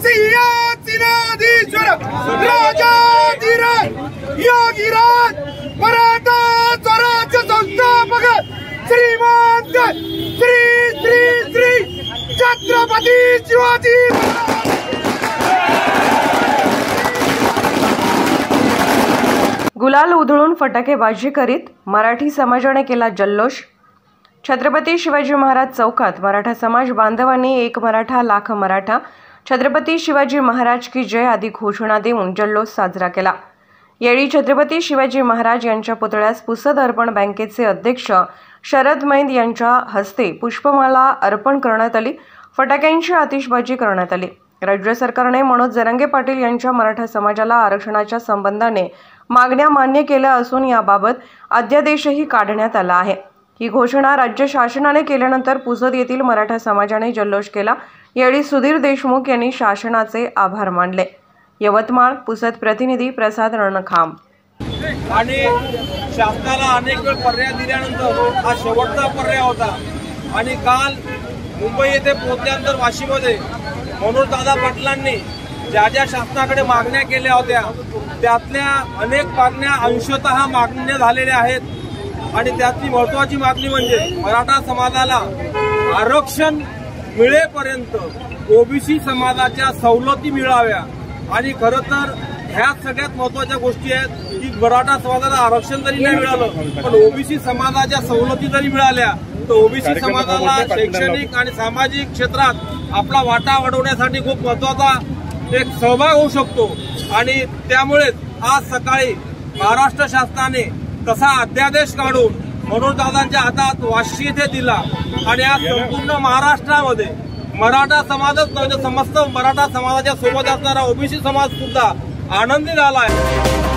सिंहासनाधीश्वर राजाधिराज योगीराज मराठा स्वराज्य संस्थापक श्रीमंत श्री श्री श्री छत्रपती शिवाजी। गुलाल उधळून फटाकेबाजी करीत मराठी समाजाने केला जल्लोष। छत्रपती शिवाजी महाराज चौकात मराठा समाज बांधवांनी एक मराठा लाख मराठा छत्रपती शिवाजी महाराज की जय आदी घोषणा देऊन जल्लोष साजरा केला। यावेळी छत्रपती शिवाजी महाराज यांच्या पुतळ्यास पुसद अर्पण बँकेचे अध्यक्ष शरद मैंद यांच्या हस्ते पुष्पमाला अर्पण करण्यात आली। फटाक्यांची आतिषबाजी करण्यात आली। राज्य सरकारने मनोज जरांगे पाटील यांच्या मराठा समाजाला आरक्षणाच्या संबंधाने मागण्या मान्य केल्या असून याबाबत अध्यादेशही काढण्यात आला आहे। ही घोषणा राज्य शासनाने केल्यानंतर पुसद येथील मराठा समाजाने जल्लोष केला। यावेळी सुधीर देशमुख यांनी शासनाचे आभार मानले। यवतमाळ पुसद प्रतिनिधी प्रसाद रणखाम। आणि शासनाला अनेक वेळ पर्याय दिल्यानंतर हा शेवटचा पर्याय होता आणि काल मुंबई येथे पोहोचल्यानंतर वाशीमध्ये मनोज दादा पाटलांनी ज्या ज्या शासनाकडे मागण्या केल्या होत्या त्यातल्या अनेक मागण्या अंशतः मान्य झालेल्या आहेत आणि त्यातली महत्त्वाची मागणी म्हणजे मराठा समाजाला आरक्षण मिळेपर्यंत ओबीसी समाजाच्या सवलती मिळाव्या। आणि खरं तर ह्या सगळ्यात महत्त्वाच्या गोष्टी आहेत की मराठा समाजाला आरक्षण जरी नाही मिळालं पण ओबीसी समाजाच्या सवलती जरी मिळाल्या तर ओबीसी समाजाला शैक्षणिक आणि सामाजिक क्षेत्रात आपला वाटा वाढवण्यासाठी खूप महत्त्वाचा एक सहभाग होऊ शकतो। आणि त्यामुळेच आज सकाळी महाराष्ट्र शासनाने तसा अध्यादेश काढून मनोज दादांच्या हातात वाशी येथे दिला आणि आज संपूर्ण महाराष्ट्रामध्ये मराठा समाजच नव्हे समस्त मराठा समाजाच्या सोबत असणारा ओबीसी समाज सुद्धा आनंदी झाला आहे।